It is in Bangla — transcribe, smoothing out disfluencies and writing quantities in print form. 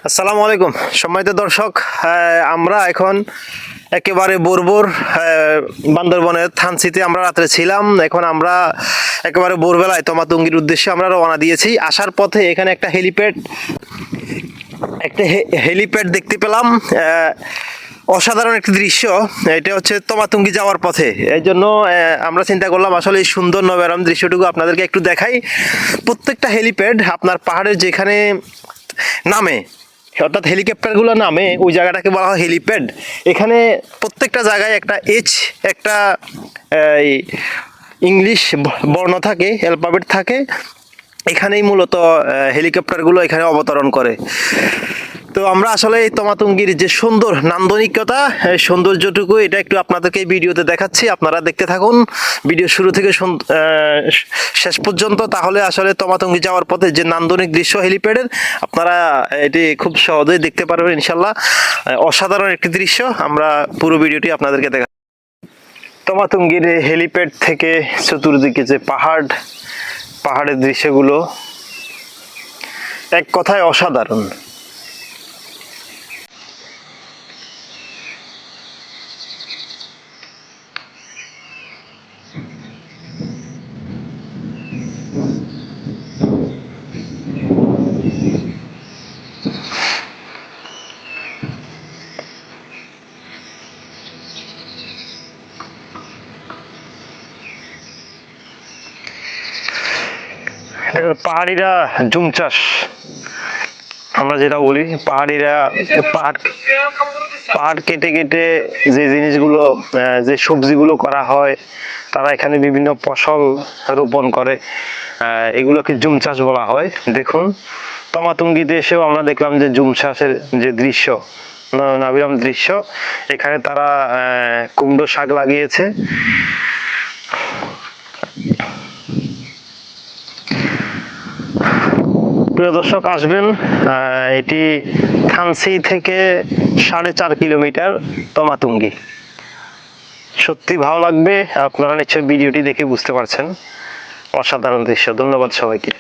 আসসালামু আলাইকুম সম্মানিত দর্শক, আমরা এখন একেবারে বর্বর বান্দরবনের থানচিতে আমরা রাত্রে ছিলাম। এখন আমরা একেবারে ভোরবেলায় তমাতঙ্গির উদ্দেশ্যে আমরা রওনা দিয়েছি। আসার পথে এখানে একটা হেলিপ্যাড দেখতে পেলাম। অসাধারণ একটি দৃশ্য। এটা হচ্ছে তমাতঙ্গি যাওয়ার পথে। এই জন্য আমরা চিন্তা করলাম আসলে এই সুন্দর নবেরাম দৃশ্যটুকু আপনাদেরকে একটু দেখাই। প্রত্যেকটা হেলিপ্যাড আপনার পাহাড়ের যেখানে নামে, অর্থাৎ হেলিকপ্টারগুলো নামে, ওই জায়গাটাকে বলা হয় হেলিপ্যাড। এখানে প্রত্যেকটা জায়গায় একটা ইংলিশ বর্ণ থাকে, অ্যালফাবেট থাকে। এখানেই মূলত হেলিকপ্টারগুলো এখানে অবতরণ করে। তো আমরা আসলে এই তমাতঙ্গির যে সুন্দর নান্দনিকতা, সৌন্দর্যটুকু এটা একটু আপনাদেরকে এই ভিডিওতে দেখাচ্ছি। আপনারা দেখতে থাকুন ভিডিও শুরু থেকে শেষ পর্যন্ত। তাহলে আসলে তমাতঙ্গি যাওয়ার পথে যে নান্দনিক দৃশ্য হেলিপ্যাডের, আপনারা এটি খুব সহজেই দেখতে পারবেন ইনশাল্লাহ। অসাধারণ একটি দৃশ্য। আমরা পুরো ভিডিওটি আপনাদেরকে দেখা। তমাতঙ্গির হেলিপ্যাড থেকে চতুর্দিকে যে পাহাড়ের দৃশ্যগুলো এক কথায় অসাধারণ। পাহাড়িরা জুম চাষ আমরা যেটা বলি, পাহাড়িরা পাহাড় কেটে কেটে যে জিনিসগুলো, যে সবজিগুলো করা হয়, তারা এখানে বিভিন্ন ফসল রোপণ করে। এগুলোকে জুম চাষ বলা হয়। দেখুন তমাতঙ্গিতে এসেও আমরা দেখলাম যে জুম চাষের যে দৃশ্য, নাবিরাম দৃশ্য। এখানে তারা কুমড়ো শাক লাগিয়েছে। প্রিয় দর্শক, আসবেন। এটি থানচি থেকে 4.5 কিলোমিটার তমাতঙ্গি। সত্যি ভালো লাগবে। আপনারা নিশ্চয়ই ভিডিওটি দেখে বুঝতে পারছেন। অসাধারণ দৃশ্য। ধন্যবাদ সবাইকে।